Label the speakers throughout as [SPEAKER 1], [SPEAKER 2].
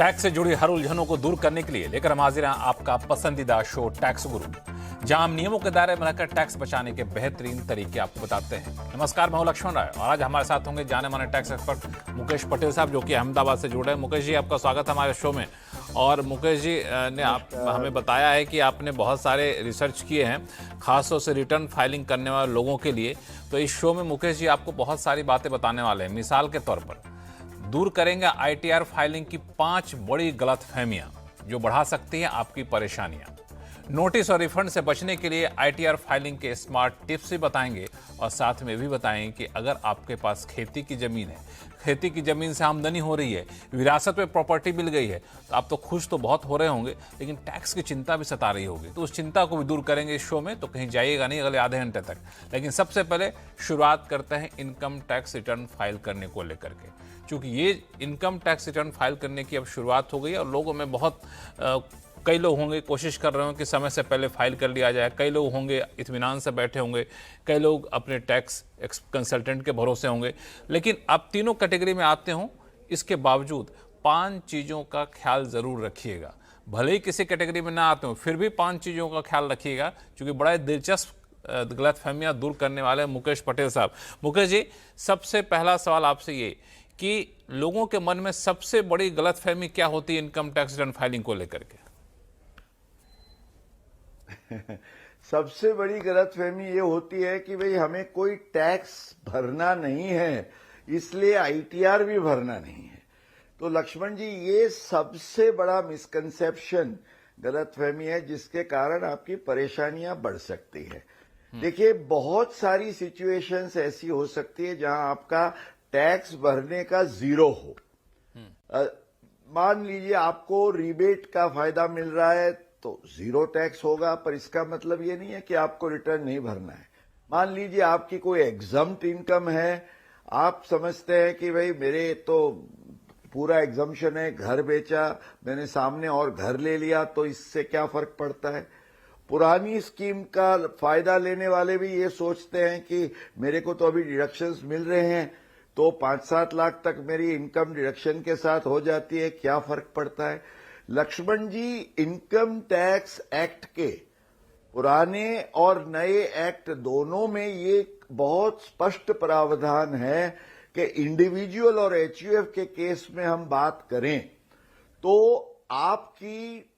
[SPEAKER 1] Tax से जुड़ी हर उलझनों को दूर करने के लिए लेकर हम हाजिर हैं आपका पसंदीदा शो टैक्स गुरु, जहां हम नियमों के दायरे में रहकर टैक्स बचाने के बेहतरीन तरीके आपको बताते हैं। नमस्कार, मैं हूं लक्ष्मण राय और आज हमारे साथ होंगे जाने माने टैक्स एक्सपर्ट मुकेश पटेल साहब, जो कि अहमदाबाद से जुड़े हैं। मुकेश जी, आपका स्वागत है हमारे शो में। और मुकेश जी ने हमें बताया है कि आपने बहुत सारे रिसर्च किए हैं, खासतौर से रिटर्न फाइलिंग करने वाले लोगों के लिए। तो इस शो में मुकेश जी आपको बहुत सारी बातें बताने वाले हैं। मिसाल के तौर पर दूर करेंगे आईटीआर फाइलिंग की 5 बड़ी गलतफहमियां जो बढ़ा सकती हैं आपकी परेशानियां। नोटिस और रिफंड से बचने के लिए आईटीआर फाइलिंग के स्मार्ट टिप्स भी बताएंगे और साथ में भी बताएंगे कि अगर आपके पास खेती की जमीन है, खेती की जमीन से आमदनी हो रही है, विरासत में प्रॉपर्टी मिल गई है, तो आप तो खुश तो बहुत हो रहे होंगे, लेकिन टैक्स की चिंता भी सता रही होगी। तो उस चिंता को भी दूर करेंगे इस शो में, तो कहीं जाइएगा नहीं अगले आधे घंटे तक। लेकिन सबसे पहले शुरुआत करते हैं इनकम टैक्स रिटर्न फाइल करने को लेकर के, क्योंकि ये इनकम टैक्स रिटर्न फाइल करने की अब शुरुआत हो गई है और लोगों में बहुत कई लोग होंगे कोशिश कर रहे हो कि समय से पहले फाइल कर लिया जाए, कई लोग होंगे इत्मीनान से बैठे होंगे, कई लोग अपने टैक्स कंसल्टेंट के भरोसे होंगे। लेकिन आप तीनों कैटेगरी में आते हो, इसके बावजूद 5 चीज़ों का ख्याल ज़रूर रखिएगा। भले ही किसी कैटेगरी में ना आते हो, फिर भी 5 चीज़ों का ख्याल रखिएगा, क्योंकि बड़ा दिलचस्प गलतफहमियां दूर करने वाले मुकेश पटेल साहब। मुकेश जी, सबसे पहला सवाल आपसे ये कि लोगों के मन में सबसे बड़ी गलतफहमी क्या होती है इनकम टैक्स रिटर्न फाइलिंग को लेकर के?
[SPEAKER 2] सबसे बड़ी गलतफहमी ये होती है कि भाई हमें कोई टैक्स भरना नहीं है, इसलिए आईटीआर भी भरना नहीं है। तो लक्ष्मण जी, ये सबसे बड़ा मिसकंसेप्शन गलतफहमी है, जिसके कारण आपकी परेशानियां बढ़ सकती है। देखिए, बहुत सारी सिचुएशंस ऐसी हो सकती है जहां आपका टैक्स भरने का जीरो हो। मान लीजिए आपको रिबेट का फायदा मिल रहा है तो जीरो टैक्स होगा, पर इसका मतलब ये नहीं है कि आपको रिटर्न नहीं भरना है। मान लीजिए आपकी कोई एग्जम्प्ट इनकम है, आप समझते हैं कि भाई मेरे तो पूरा एग्जम्पशन है, घर बेचा मैंने सामने और घर ले लिया, तो इससे क्या फर्क पड़ता है। पुरानी स्कीम का फायदा लेने वाले भी ये सोचते हैं कि मेरे को तो अभी डिडक्शंस मिल रहे हैं, तो 5-7 लाख तक मेरी इनकम डिडक्शन के साथ हो जाती है, क्या फर्क पड़ता है। लक्ष्मण जी, इनकम टैक्स एक्ट के पुराने और नए एक्ट दोनों में ये बहुत स्पष्ट प्रावधान है कि इंडिविजुअल और एचयूएफ के केस में हम बात करें तो आपकी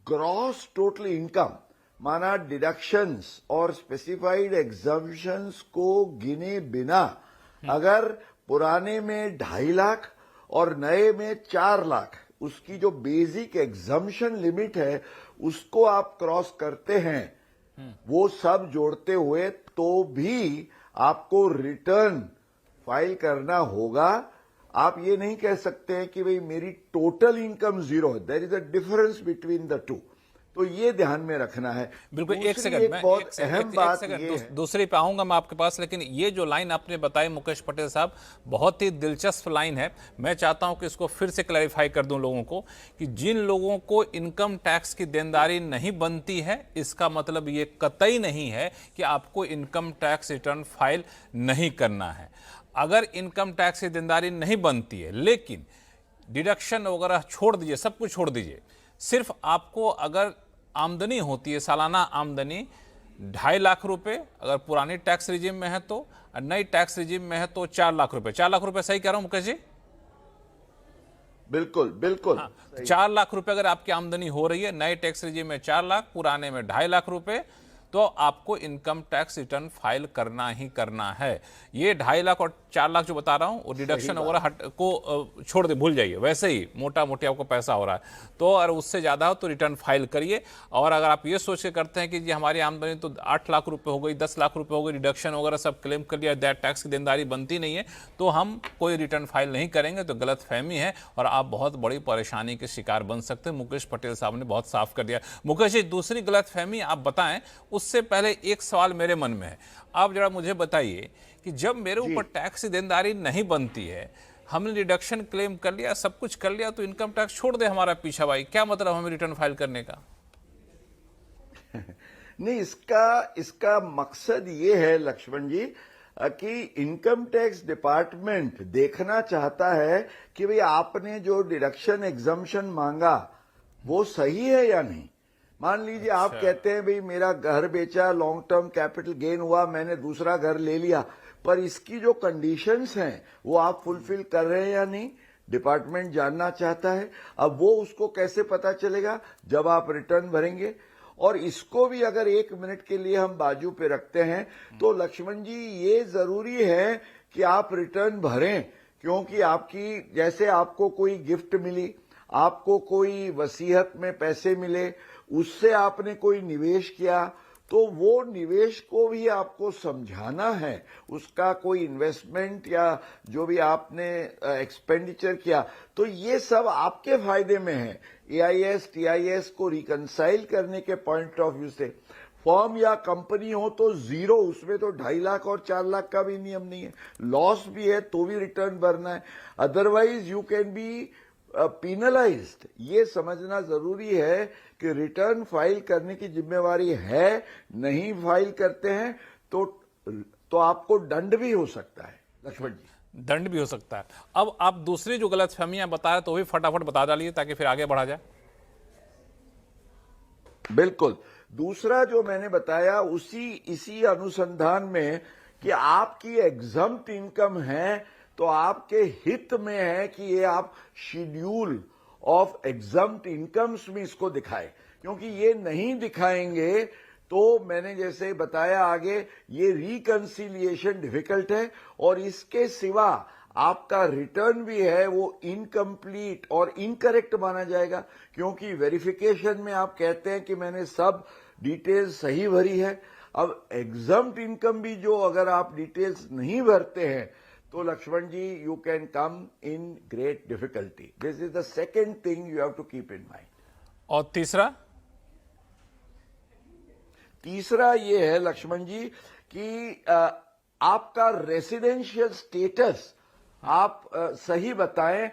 [SPEAKER 2] ग्रॉस टोटल इनकम, माना डिडक्शंस और स्पेसिफाइड एग्जम्पशंस को गिने बिना अगर पुराने में 2.5 लाख और नए में 4 लाख, उसकी जो बेसिक एग्जम्पशन लिमिट है उसको आप क्रॉस करते हैं, वो सब जोड़ते हुए तो भी आपको रिटर्न फाइल करना होगा। आप ये नहीं कह सकते हैं कि भाई मेरी टोटल इनकम जीरो है। There is a difference between the two, तो ये ध्यान में रखना है।
[SPEAKER 1] बिल्कुल, एक सेकंड, मैं बहुत अहम बात ये दूसरी पे आऊंगा मैं आपके पास, लेकिन ये जो लाइन आपने बताई मुकेश पटेल साहब, बहुत ही दिलचस्प लाइन है। मैं चाहता हूं कि इसको फिर से क्लैरिफाई कर दूं लोगों को कि जिन लोगों को इनकम टैक्स की देनदारी नहीं बनती है, इसका मतलब ये कतई नहीं है कि आपको इनकम टैक्स रिटर्न फाइल नहीं करना है। अगर इनकम टैक्स की देनदारी नहीं बनती है, लेकिन डिडक्शन वगैरह छोड़ दीजिए, सब कुछ छोड़ दीजिए, सिर्फ आपको अगर आमदनी होती है, सालाना आमदनी 2.5 लाख रुपए, अगर पुरानी टैक्स रिजीम में है तो, और नई टैक्स रिजीम में है तो 4 लाख रुपए। 4 लाख रुपए सही कह रहा हूं मुकेश जी?
[SPEAKER 2] बिल्कुल बिल्कुल।
[SPEAKER 1] हाँ, 4 लाख रुपए अगर आपकी आमदनी हो रही है, नए टैक्स रिजीम में 4 लाख, पुराने में 2.5 लाख रुपए, तो आपको इनकम टैक्स रिटर्न फाइल करना ही करना है। ये 2.5 लाख और 4 लाख जो बता रहा हूं, वो डिडक्शन वगैरह को छोड़ दे, भूल जाइए, वैसे ही मोटा मोटी आपको पैसा हो रहा है। तो अगर उससे ज़्यादा हो तो रिटर्न फाइल करिए। और अगर आप ये सोच के करते हैं कि जी हमारी आमदनी तो 8 लाख रुपए हो गई, 10 लाख रुपए हो गई, डिडक्शन वगैरह सब क्लेम कर लिया, दैट टैक्स की देनदारी बनती नहीं है, तो हम कोई रिटर्न फाइल नहीं करेंगे, तो गलतफहमी है और आप बहुत बड़ी परेशानी के शिकार बन सकते हैं। मुकेश पटेल साहब ने बहुत साफ कर दिया। मुकेश जी, दूसरी गलतफहमी आप बताएं, उससे पहले एक सवाल मेरे मन में है। आप जरा मुझे बताइए कि जब मेरे ऊपर टैक्स की देनदारी नहीं बनती है, हमने डिडक्शन क्लेम कर लिया, सब कुछ कर लिया, तो इनकम टैक्स छोड़ दे हमारा पीछा भाई, क्या मतलब हमें रिटर्न फाइल करने का?
[SPEAKER 2] नहीं, इसका मकसद ये है लक्ष्मण जी, कि इनकम टैक्स डिपार्टमेंट देखना चाहता है कि भाई आपने जो डिडक्शन एग्जम्पशन मांगा वो सही है या नहीं। मान लीजिए आप कहते हैं भाई मेरा घर बेचा, लॉन्ग टर्म कैपिटल गेन हुआ, मैंने दूसरा घर ले लिया, पर इसकी जो कंडीशंस हैं वो आप फुलफिल कर रहे हैं या नहीं, डिपार्टमेंट जानना चाहता है। अब वो उसको कैसे पता चलेगा? जब आप रिटर्न भरेंगे। और इसको भी अगर 1 मिनट के लिए हम बाजू पे रखते हैं तो लक्ष्मण जी ये जरूरी है कि आप रिटर्न भरें, क्योंकि आपकी जैसे आपको कोई गिफ्ट मिली, आपको कोई वसीयत में पैसे मिले, उससे आपने कोई निवेश किया, तो वो निवेश को भी आपको समझाना है, उसका कोई इन्वेस्टमेंट या जो भी आपने एक्सपेंडिचर किया, तो ये सब आपके फायदे में है। एआईएस टीआईएस को रिकंसाइल करने के पॉइंट ऑफ व्यू से फर्म या कंपनी हो तो जीरो, उसमें तो 2.5 लाख और 4 लाख का भी नियम नहीं है, लॉस भी है तो भी रिटर्न भरना है, अदरवाइज यू कैन बी पीनलाइज्ड। ये समझना जरूरी है कि रिटर्न फाइल करने की जिम्मेवारी है, नहीं फाइल करते हैं तो आपको दंड भी हो सकता है। लक्ष्मण जी,
[SPEAKER 1] दंड भी हो सकता है। अब आप दूसरी जो गलतफहमियां बता रहे तो भी फटाफट बता डालिए ताकि फिर आगे बढ़ा जाए।
[SPEAKER 2] बिल्कुल, दूसरा जो मैंने बताया इसी अनुसंधान में कि आपकी एग्जम्प्ट इनकम है तो आपके हित में है कि ये आप शेड्यूल ऑफ एग्जम्प्ट इनकम्स में इसको दिखाएं, क्योंकि ये नहीं दिखाएंगे तो मैंने जैसे बताया आगे ये रिकंसिलिएशन डिफिकल्ट है, और इसके सिवा आपका रिटर्न भी है वो इनकम्प्लीट और इनकरेक्ट माना जाएगा, क्योंकि वेरिफिकेशन में आप कहते हैं कि मैंने सब डिटेल्स सही भरी है। अब एग्जम्प्ट इनकम भी जो अगर आप डिटेल्स नहीं भरते हैं तो Laxman ji you can come in great difficulty. This is the second thing you have to keep in mind.
[SPEAKER 1] और
[SPEAKER 2] तीसरा ये है लक्ष्मण जी कि आपका रेसिडेंशियल स्टेटस आप सही बताएं।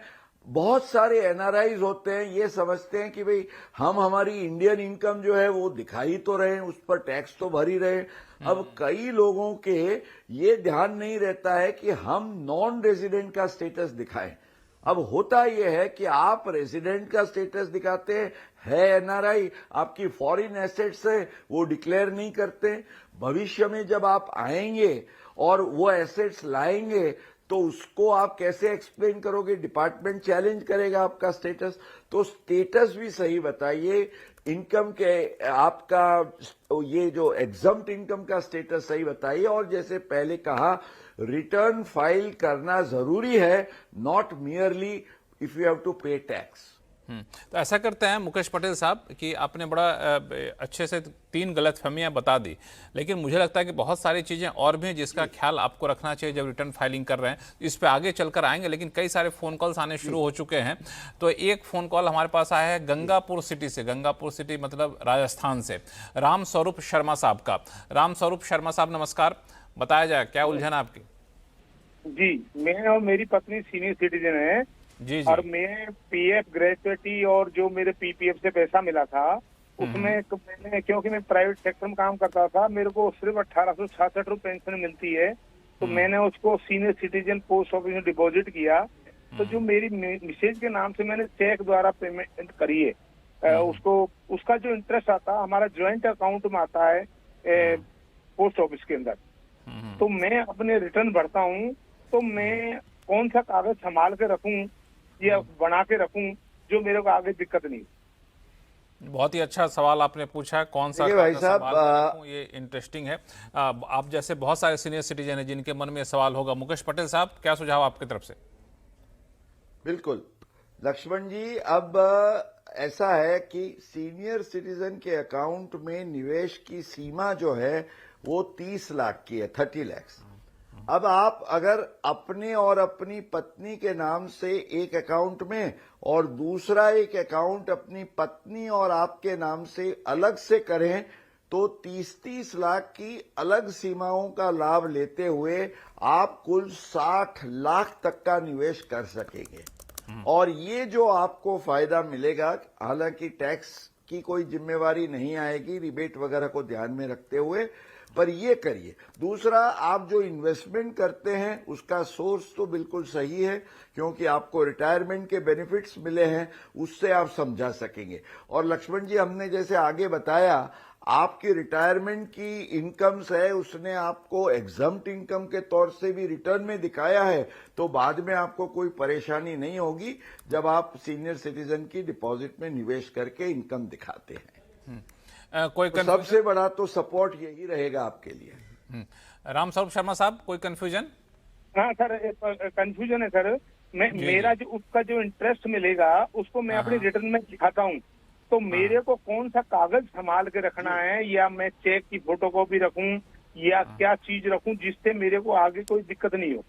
[SPEAKER 2] बहुत सारे एनआरआईज होते हैं, ये समझते हैं कि भाई हम हमारी इंडियन इनकम जो है वो दिखाई तो रहे हैं, उस पर टैक्स तो भर ही रहे। अब कई लोगों के ये ध्यान नहीं रहता है कि हम नॉन रेजिडेंट का स्टेटस दिखाएं। अब होता यह है कि आप रेजिडेंट का स्टेटस दिखाते हैं एनआरआई, आपकी फॉरेन एसेट्स है वो डिक्लेयर नहीं करते। भविष्य में जब आप आएंगे और वो एसेट्स लाएंगे तो उसको आप कैसे एक्सप्लेन करोगे? डिपार्टमेंट चैलेंज करेगा आपका स्टेटस। तो स्टेटस भी सही बताइए, इनकम के आपका ये जो एग्जम्प्ट इनकम का स्टेटस सही बताइए, और जैसे पहले कहा रिटर्न फाइल करना जरूरी है, not merely if you have to pay tax.
[SPEAKER 1] तो ऐसा करते हैं मुकेश पटेल साहब कि आपने बड़ा अच्छे से 3 गलतफहमियां बता दी, लेकिन मुझे लगता है कि बहुत सारी चीज़ें और भी हैं जिसका ख्याल आपको रखना चाहिए जब रिटर्न फाइलिंग कर रहे हैं। इस पे आगे चलकर आएंगे, लेकिन कई सारे फ़ोन कॉल्स आने शुरू हो चुके हैं। तो एक फ़ोन कॉल हमारे पास आया है गंगापुर सिटी से, गंगापुर सिटी मतलब राजस्थान से, राम स्वरूप शर्मा साहब का। राम स्वरूप शर्मा साहब नमस्कार, बताया जाए क्या उलझन आपकी?
[SPEAKER 3] जी, मैं और मेरी पत्नी सीनियर सिटीजन है
[SPEAKER 1] जी।
[SPEAKER 3] और मैं पीएफ ग्रेजुएटी और जो मेरे पीपीएफ से पैसा मिला था उसमें मैंने, क्योंकि मैं प्राइवेट सेक्टर में काम करता था, मेरे को सिर्फ 1866 रुपये पेंशन मिलती है, तो मैंने उसको सीनियर सिटीजन पोस्ट ऑफिस में डिपॉजिट किया। तो जो मेरी मिसेज के नाम से मैंने चेक द्वारा पेमेंट करी है, उसका जो इंटरेस्ट आता है हमारा ज्वाइंट अकाउंट में आता है पोस्ट ऑफिस के अंदर। तो मैं अपने रिटर्न भरता हूँ तो मैं कौन सा कागज संभाल के रखूं या बना के रखूं जो मेरे को आगे दिक्कत नहीं।
[SPEAKER 1] बहुत ही अच्छा सवाल आपने पूछा, कौन सा
[SPEAKER 2] भाई
[SPEAKER 1] कागज
[SPEAKER 2] साहब,
[SPEAKER 1] संभाल के रखूं, ये इंटरेस्टिंग है। आप जैसे बहुत सारे सीनियर सिटीजन हैं जिनके मन में सवाल होगा। मुकेश पटेल साहब, क्या सुझाव आपकी तरफ से?
[SPEAKER 2] बिल्कुल लक्ष्मण जी, अब ऐसा है कि सीनियर सिटीजन के अकाउंट में निवेश की सीमा जो है वो 30 लाख की है, 30 लाख। अब आप अगर अपने और अपनी पत्नी के नाम से एक अकाउंट में और दूसरा एक अकाउंट अपनी पत्नी और आपके नाम से अलग से करें तो 30-30 लाख की अलग सीमाओं का लाभ लेते हुए आप कुल 60 लाख तक का निवेश कर सकेंगे। और ये जो आपको फायदा मिलेगा, हालांकि टैक्स की कोई जिम्मेवारी नहीं आएगी रिबेट वगैरह को ध्यान में रखते हुए, पर ये करिए। दूसरा, आप जो इन्वेस्टमेंट करते हैं उसका सोर्स तो बिल्कुल सही है, क्योंकि आपको रिटायरमेंट के बेनिफिट्स मिले हैं, उससे आप समझा सकेंगे। और लक्ष्मण जी, हमने जैसे आगे बताया, आपकी रिटायरमेंट की इनकम्स है, उसने आपको एग्जम्प्ट इनकम के तौर से भी रिटर्न में दिखाया है, तो बाद में आपको कोई परेशानी नहीं होगी जब आप सीनियर सिटीजन की डिपॉजिट में निवेश करके इनकम दिखाते हैं।
[SPEAKER 1] कोई
[SPEAKER 2] तो सबसे बड़ा तो सपोर्ट यही रहेगा आपके लिए।
[SPEAKER 1] राम स्वरूप शर्मा साहब, कोई कंफ्यूजन?
[SPEAKER 3] हाँ सर, कंफ्यूजन है सर। मेरा जो उसका जो इंटरेस्ट मिलेगा उसको मैं अपनी रिटर्न में दिखाता हूँ, तो मेरे को कौन सा कागज संभाल के रखना है, या मैं चेक की फोटोकॉपी रखूं, या क्या चीज रखूं जिससे मेरे को आगे कोई दिक्कत नहीं हो?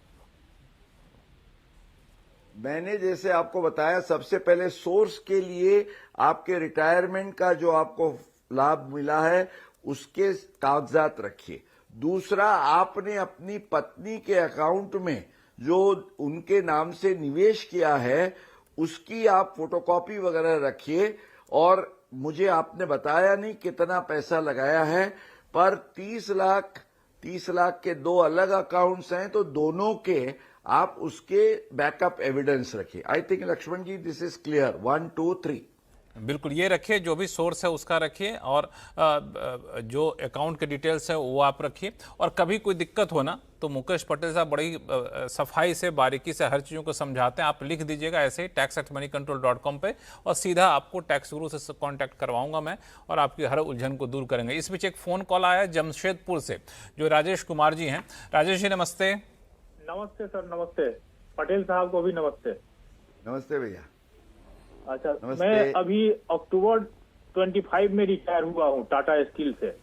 [SPEAKER 2] मैंने जैसे आपको बताया, सबसे पहले सोर्स के लिए आपके रिटायरमेंट का जो आपको लाभ मिला है उसके कागजात रखिए। दूसरा, आपने अपनी पत्नी के अकाउंट में जो उनके नाम से निवेश किया है उसकी आप फोटोकॉपी वगैरह रखिए। और मुझे आपने बताया नहीं कितना पैसा लगाया है, पर 30 लाख के दो अलग अकाउंट्स हैं, तो दोनों के आप उसके बैकअप एविडेंस रखिए। I think Lakshman ji this is clear. 1 2 3
[SPEAKER 1] बिल्कुल, ये रखिए, जो भी सोर्स है उसका रखिए, और जो अकाउंट के डिटेल्स है वो आप रखिए। और कभी कोई दिक्कत हो ना तो मुकेश पटेल साहब बड़ी सफाई से, बारीकी से हर चीज़ों को समझाते हैं। आप लिख दीजिएगा ऐसे ही tax@moneycontrol.com पे, और सीधा आपको टैक्स गुरु से कांटेक्ट करवाऊंगा मैं, और आपकी हर उलझन को दूर करेंगे। इस बीच एक फ़ोन कॉल आया जमशेदपुर से, जो राजेश कुमार जी हैं। राजेश जी नमस्ते।
[SPEAKER 4] नमस्ते सर, नमस्ते। पटेल साहब को भी नमस्ते।
[SPEAKER 2] नमस्ते भैया।
[SPEAKER 4] अच्छा,
[SPEAKER 2] नमस्ते।
[SPEAKER 4] मैं अभी अक्टूबर 25 में रिटायर हुआ हूँ टाटा स्टील से।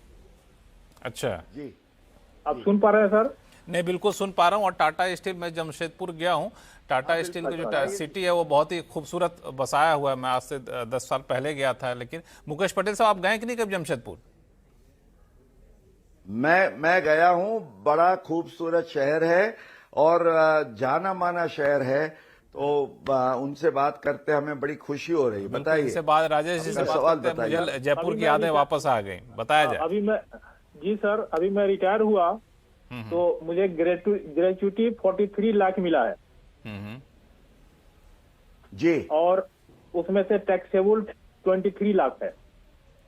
[SPEAKER 1] अच्छा
[SPEAKER 2] जी,
[SPEAKER 4] आप सुन पा रहे हैं सर?
[SPEAKER 1] नहीं, बिल्कुल सुन पा रहा हूँ। और टाटा स्टील, मैं जमशेदपुर गया हूँ। टाटा स्टील की जो सिटी है वो बहुत ही खूबसूरत बसाया हुआ है। मैं आज से 10 साल पहले गया था। लेकिन मुकेश पटेल साहब, आप गए कि नहीं कभी जमशेदपुर?
[SPEAKER 2] मैं गया हूं। बड़ा खूबसूरत शहर है और जाना माना शहर है, तो उनसे बात करते हमें बड़ी खुशी हो रही है। बताइए।
[SPEAKER 1] इनसे बात, राजेश जी से
[SPEAKER 2] अपना
[SPEAKER 1] बात
[SPEAKER 2] सवाल
[SPEAKER 1] करते हैं,
[SPEAKER 2] बताइए।
[SPEAKER 1] मुझे जयपुर
[SPEAKER 4] अभी
[SPEAKER 1] की यादें वापस आ गई। बताया जाए।
[SPEAKER 4] अभी मैं, जी सर, अभी मैं रिटायर हुआ तो मुझे ग्रेचुटी 43 लाख मिला है,
[SPEAKER 2] जी,
[SPEAKER 4] और उसमें से टैक्सेबल 23 लाख है।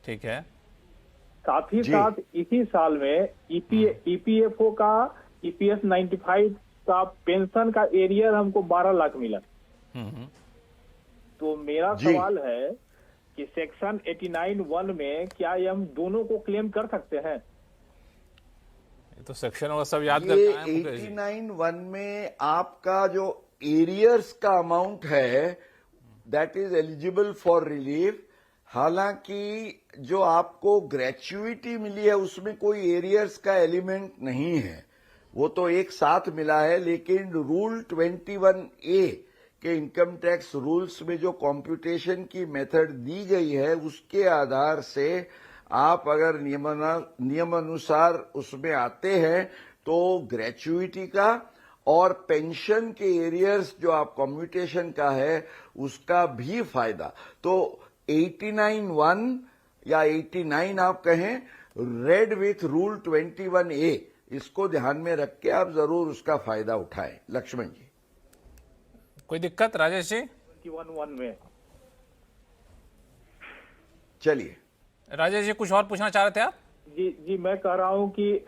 [SPEAKER 1] ठीक है।
[SPEAKER 4] साथ ही
[SPEAKER 2] जी।
[SPEAKER 4] साथ इसी साल में ईपीएफओ का, ईपीएस 95 का पेंशन का एरियर हमको 12 लाख मिला। तो मेरा
[SPEAKER 2] जी।
[SPEAKER 4] सवाल है कि सेक्शन 89(1) में क्या ये हम दोनों को क्लेम कर सकते हैं?
[SPEAKER 1] ये तो सेक्शन और सब याद
[SPEAKER 2] ये
[SPEAKER 1] करते हैं मुकेश जी।
[SPEAKER 2] 89(1) में आपका जो एरियर्स का अमाउंट है that is eligible for relief. हालांकि जो आपको ग्रेच्युइटी मिली है उसमें कोई एरियर्स का एलिमेंट नहीं है, वो तो एक साथ मिला है। लेकिन रूल 21A के इनकम टैक्स रूल्स में जो कॉम्प्यूटेशन की मेथड दी गई है उसके आधार से आप अगर नियमानुसार उसमें आते हैं तो ग्रेच्युइटी का और पेंशन के एरियर्स जो आप कॉम्प्यूटेशन का है उसका भी फायदा। तो 89(1) या 89 आप कहें, रेड विथ रूल 21A, इसको ध्यान में रख के आप जरूर उसका फायदा उठाएं। लक्ष्मण जी,
[SPEAKER 1] कोई दिक्कत राजेश जी?
[SPEAKER 4] 21(1) में।
[SPEAKER 2] चलिए।
[SPEAKER 1] राजेश जी कुछ और पूछना चाह रहे थे आप?
[SPEAKER 4] जी, मैं कह रहा हूँ कि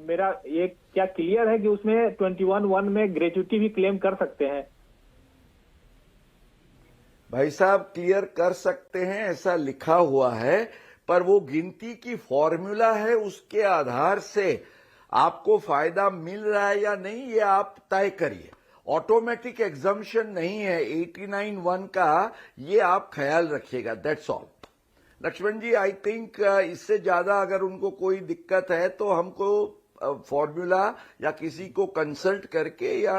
[SPEAKER 4] मेरा ये क्या क्लियर है कि उसमें 21(1) में ग्रेच्युटी भी क्लेम कर सकते हैं?
[SPEAKER 2] भाई साहब, क्लियर कर सकते हैं ऐसा लिखा हुआ है, पर वो गिनती की फॉर्मूला है, उसके आधार से आपको फायदा मिल रहा है या नहीं ये आप तय करिए। ऑटोमेटिक एग्जम्पशन नहीं है 89(1) का, ये आप ख्याल रखिएगा। That's all. Lakshman ji, I think इससे ज्यादा अगर उनको कोई दिक्कत है तो हमको फॉर्मूला या किसी को कंसल्ट करके या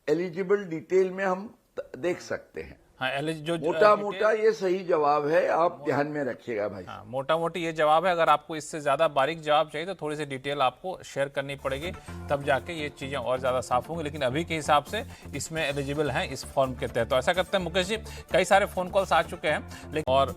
[SPEAKER 2] एलिजिबल डिटेल में हम देख सकते हैं।
[SPEAKER 1] हाँ जो
[SPEAKER 2] मोटा मोटा ये सही जवाब है, आप ध्यान में रखिएगा भाई।
[SPEAKER 1] हाँ, मोटा मोटी ये जवाब है। अगर आपको इससे ज़्यादा बारीक जवाब चाहिए तो थोड़ी सी डिटेल आपको शेयर करनी पड़ेगी, तब जाके ये चीज़ें और ज़्यादा साफ होंगी। लेकिन अभी के हिसाब से इसमें एलिजिबल हैं इस फॉर्म के तहत। तो ऐसा करते हैं मुकेश जी, कई सारे फ़ोन कॉल्स आ चुके हैं, लेकिन और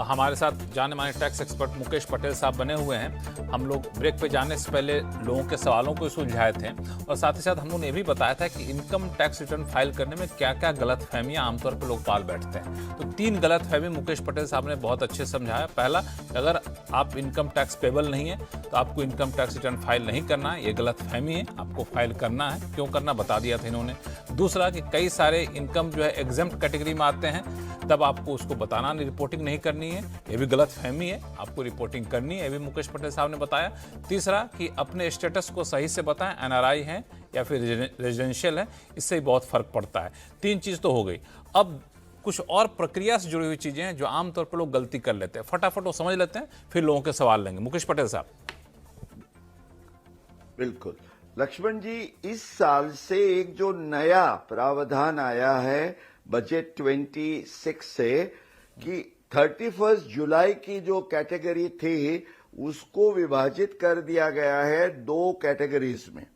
[SPEAKER 1] हमारे साथ जाने माने टैक्स एक्सपर्ट मुकेश पटेल साहब बने हुए हैं। हम लोग ब्रेक पे जाने से पहले लोगों के सवालों को सुलझाए थे और साथ ही साथ हम लोगों ने ये भी बताया था कि इनकम टैक्स रिटर्न फाइल करने में क्या क्या गलतफहमियां आमतौर पर लोग पाल बैठते हैं। तो 3 गलतफहमी मुकेश पटेल साहब ने बहुत अच्छे से समझाया। पहला, अगर आप इनकम टैक्स पेबल नहीं है तो आपको इनकम टैक्स रिटर्न फाइल नहीं करना है, ये गलतफहमी है। आपको फाइल करना है, क्यों करना बता दिया था इन्होंने। दूसरा कि कई सारे इनकम जो है एग्जेम्प्ट कैटेगरी में आते हैं, तब आपको उसको बताना नहीं, रिपोर्टिंग नहीं करनी है, ये भी गलतफहमी है। आपको रिपोर्टिंग करनी है, ये भी मुकेश पटेल साहब ने बताया। तीसरा कि अपने स्टेटस को सही से बताएं, एनआरआई हैं या फिर रेजिडेंशियल है, इससे ही बहुत फर्क पड़ता है। 3 चीज़ तो हो गई। अब कुछ और प्रक्रिया से जुड़ी हुई चीजें हैं जो आमतौर पर लोग गलती कर लेते हैं। फटाफट वो समझ लेते हैं, फिर लोगों के सवाल लेंगे। मुकेश पटेल साहब।
[SPEAKER 2] बिल्कुल लक्ष्मण जी, इस साल से एक जो नया प्रावधान आया है बजट 26 से, कि 31 जुलाई की जो कैटेगरी थी उसको विभाजित कर दिया गया है 2 कैटेगरीज में।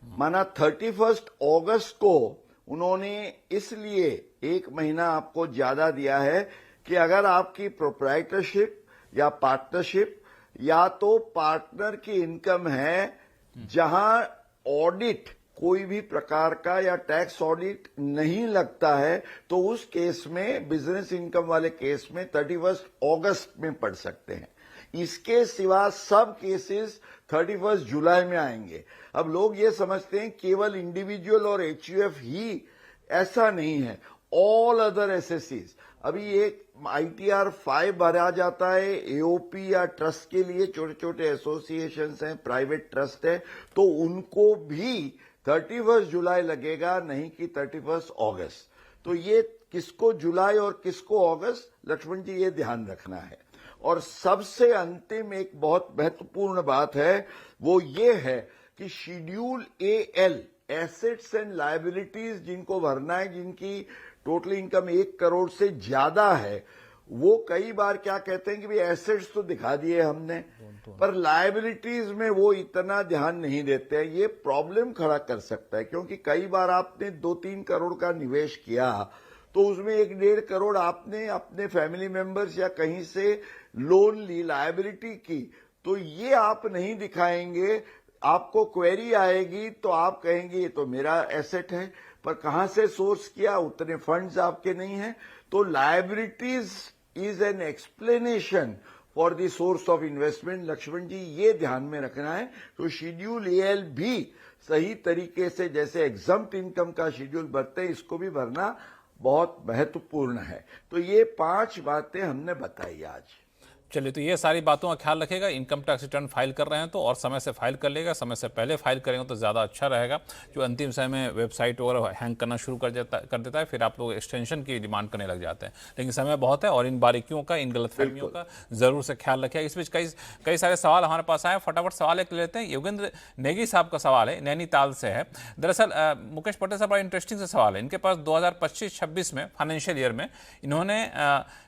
[SPEAKER 2] माना 31 अगस्त को उन्होंने इसलिए 1 महीना आपको ज्यादा दिया है कि अगर आपकी प्रोप्राइटरशिप या पार्टनरशिप या तो पार्टनर की इनकम है जहां ऑडिट कोई भी प्रकार का या टैक्स ऑडिट नहीं लगता है, तो उस केस में, बिजनेस इनकम वाले केस में 31 अगस्त में पड़ सकते हैं। इसके सिवा सब केसेस 31 जुलाई में आएंगे। अब लोग ये समझते हैं केवल इंडिविजुअल और एचयूएफ ही, ऐसा नहीं है। ऑल अदर एसएससीज, अभी एक ITR 5 भरा जाता है एओपी या ट्रस्ट के लिए, छोटे छोटे एसोसिएशंस हैं, प्राइवेट ट्रस्ट है, तो उनको भी 31 जुलाई लगेगा, नहीं कि 31 अगस्त। तो ये किसको जुलाई और किसको अगस्त, लक्ष्मण जी ये ध्यान रखना है। और सबसे अंतिम एक बहुत महत्वपूर्ण बात है, वो ये है कि schedule AL, assets and liabilities जिनको भरना है, जिनकी टोटल इनकम 1 करोड़ से ज्यादा है, वो कई बार क्या कहते हैं कि भाई एसेट्स तो दिखा दिए हमने, पर लायबिलिटीज में वो इतना ध्यान नहीं देते हैं। ये प्रॉब्लम खड़ा कर सकता है, क्योंकि कई बार आपने 2-3 करोड़ का निवेश किया तो उसमें 1-1.5 करोड़ आपने अपने फैमिली मेंबर्स या कहीं से लोन ली, लायबिलिटी की, तो ये आप नहीं दिखाएंगे। आपको क्वेरी आएगी तो आप कहेंगे ये तो मेरा एसेट है, पर कहां से सोर्स किया, उतने फंड्स आपके नहीं हैं। तो liabilities is an explanation for the source of investment. Laxman ji ये ध्यान में रखना है। तो शेड्यूल AL भी सही तरीके से, जैसे एग्जम्प्ट इनकम का शेड्यूल भरते हैं, इसको भी भरना बहुत महत्वपूर्ण है। तो ये 5 बातें हमने बताई आज।
[SPEAKER 1] चलिए, तो ये सारी बातों का ख्याल रखेगा। इनकम टैक्स रिटर्न फाइल कर रहे हैं तो और समय से फाइल कर लेगा, समय से पहले फाइल करेंगे तो ज़्यादा अच्छा रहेगा। जो अंतिम समय में वेबसाइट वगैरह हैंग करना शुरू कर देता है, फिर आप लोग एक्सटेंशन की डिमांड करने लग जाते हैं। लेकिन समय बहुत है और इन बारीकियों का, इन गलतफहमियों का ज़रूर से ख्याल रखिएगा। इस बीच कई सारे सवाल हमारे पास आए, फटाफट सवाल एक लेते हैं। योगेंद्र नेगी साहब का सवाल है, नैनीताल से है। दरअसल मुकेश पटेल साहब बड़ा इंटरेस्टिंग से सवाल है। इनके पास 2025-26 में, फाइनेंशियल ईयर में, इन्होंने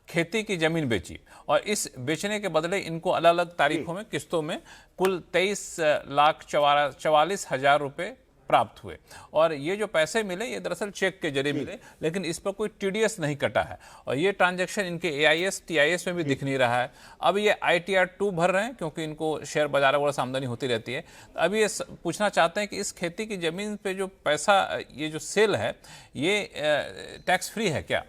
[SPEAKER 1] खेती की जमीन बेची और इस बेचने के बदले इनको अलग अलग तारीखों में, किस्तों में कुल 23,44,000 रुपए प्राप्त हुए। और ये जो पैसे मिले ये दरअसल चेक के जरिए मिले, लेकिन इस पर कोई TDS नहीं कटा है। और ये ट्रांजैक्शन इनके AIS TIS में भी दिख नहीं रहा है। अब ये ITR 2 भर रहे हैं क्योंकि इनको शेयर बाजार वगैरह से आमदनी होती रहती है। अब ये पूछना चाहते हैं कि इस खेती की जमीन पे जो पैसा, ये जो सेल है, ये टैक्स फ्री है क्या?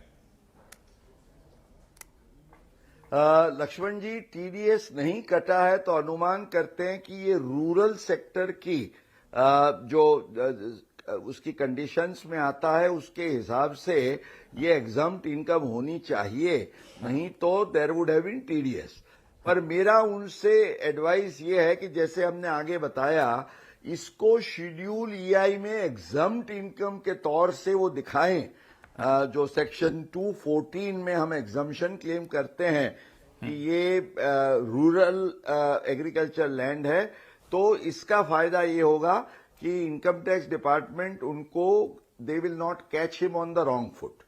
[SPEAKER 2] लक्ष्मण जी, TDS नहीं कटा है तो अनुमान करते हैं कि ये रूरल सेक्टर की जो उसकी कंडीशंस में आता है उसके हिसाब से ये एग्जम्प्ट इनकम होनी चाहिए, नहीं तो there would have been TDS। पर मेरा उनसे एडवाइस ये है कि जैसे हमने आगे बताया, इसको शेड्यूल EI में एग्जम्प्ट इनकम के तौर से वो दिखाएं। जो सेक्शन 214 में हम एग्जम्पशन क्लेम करते हैं कि ये रूरल एग्रीकल्चर लैंड है, तो इसका फायदा ये होगा कि इनकम टैक्स डिपार्टमेंट उनको, they will not catch him on the wrong foot.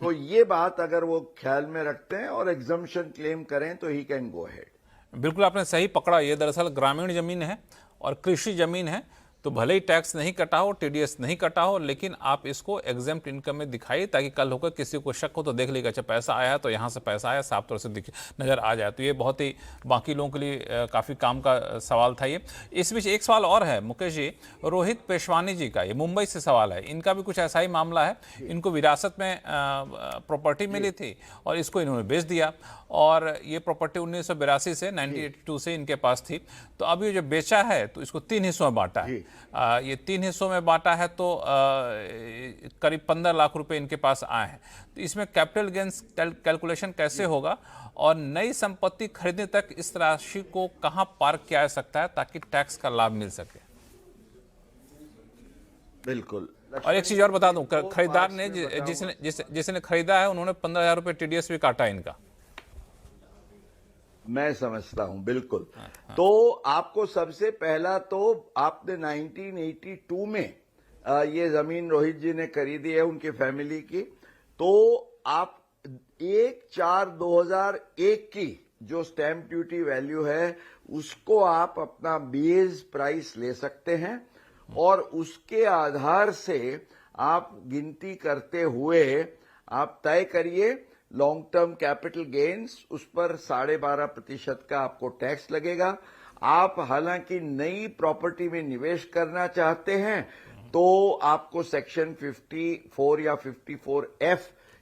[SPEAKER 2] तो ये बात अगर वो ख्याल में रखते हैं और एग्जम्पशन क्लेम करें तो ही कैन गो अहेड।
[SPEAKER 1] बिल्कुल आपने सही पकड़ा। ये दरअसल ग्रामीण जमीन है और कृषि जमीन है, तो भले ही टैक्स नहीं कटा हो, टीडीएस नहीं कटा हो, लेकिन आप इसको एग्जेम्प्ट इनकम में दिखाइए ताकि कल होकर किसी को शक हो तो देख लेगा अच्छा पैसा आया है तो यहाँ से पैसा आया, साफ तौर से नजर आ जाए। तो ये बहुत ही बाकी लोगों के लिए काफ़ी काम का सवाल था ये। इस बीच एक सवाल और है मुकेश जी, रोहित पेशवानी जी का, ये मुंबई से सवाल है। इनका भी कुछ ऐसा ही मामला है, इनको विरासत में प्रॉपर्टी मिली थी और इसको इन्होंने बेच दिया और ये प्रॉपर्टी 1982 से 1982 से इनके पास थी। तो अब ये जो बेचा है तो इसको 3 हिस्सों में बांटा है। ये 3 हिस्सों में बांटा है तो करीब 15 लाख रुपए इनके पास आए हैं। तो इसमें कैपिटल गेन्स कैलकुलेशन कैसे होगा और नई संपत्ति खरीदने तक इस राशि को कहां पार्क किया जा सकता है ताकि टैक्स का लाभ मिल सके?
[SPEAKER 2] बिल्कुल।
[SPEAKER 1] और एक चीज और बता दूं, खरीदार ने जिसने खरीदा है उन्होंने 15,000 रुपए टीडीएस भी काटा इनका।
[SPEAKER 2] मैं समझता हूं, बिल्कुल। तो आपको सबसे पहला तो आपने 1982 में ये जमीन रोहित जी ने खरीदी है उनकी फैमिली की, तो आप 1/4/2001 की जो स्टैंप ड्यूटी वैल्यू है उसको आप अपना बेस प्राइस ले सकते हैं और उसके आधार से आप गिनती करते हुए आप तय करिए लॉन्ग टर्म कैपिटल गेन्स, उस पर 12.5% का आपको टैक्स लगेगा। आप हालांकि नई प्रॉपर्टी में निवेश करना चाहते हैं तो आपको सेक्शन 54 या 54F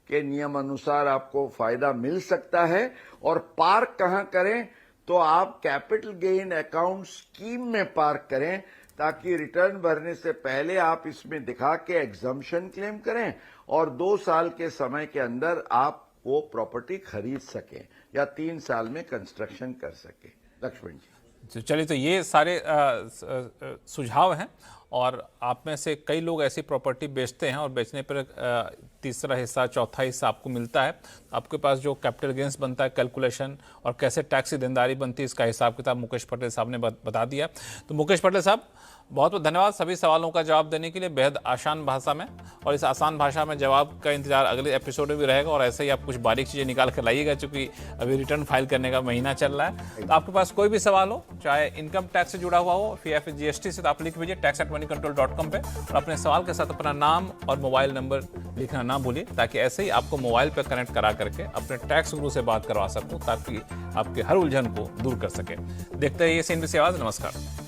[SPEAKER 2] के नियम अनुसार आपको फायदा मिल सकता है। और पार्क कहां करें तो आप कैपिटल गेन अकाउंट स्कीम में पार्क करें ताकि रिटर्न भरने से पहले आप इसमें दिखा के एग्जम्पशन क्लेम करें और 2 साल के समय के अंदर आप वो प्रॉपर्टी खरीद सकें या 3 साल में कंस्ट्रक्शन कर सकें। लक्ष्मण जी,
[SPEAKER 1] चलिए, तो ये सारे सुझाव हैं और आप में से कई लोग ऐसी प्रॉपर्टी बेचते हैं और बेचने पर तीसरा हिस्सा, चौथा हिस्सा आपको मिलता है। आपके पास जो कैपिटल गेन्स बनता है, कैलकुलेशन और कैसे टैक्स की देनदारी बनती है, इसका हिसाब किताब मुकेश पटेल साहब ने बता दिया। तो मुकेश पटेल साहब, बहुत बहुत धन्यवाद सभी सवालों का जवाब देने के लिए बेहद आसान भाषा में। और इस आसान भाषा में जवाब का इंतजार अगले एपिसोड में भी रहेगा और ऐसे ही आप कुछ बारीक चीज़ें निकाल कर लाइएगा, चूंकि अभी रिटर्न फाइल करने का महीना चल रहा है। तो आपके पास कोई भी सवाल हो, चाहे इनकम टैक्स से जुड़ा हुआ हो या फिर GST से, तो आप लिख भेजिए tax@moneycontrol.com पे और अपने सवाल के साथ अपना नाम और मोबाइल नंबर लिखना ना भूलिए ताकि ऐसे ही आपको मोबाइल पर कनेक्ट करा करके अपने टैक्स गुरु से बात करवा सकूं ताकि आपके हर उलझन को दूर कर सके। देखते रहिए CNBC आवाज़। नमस्कार।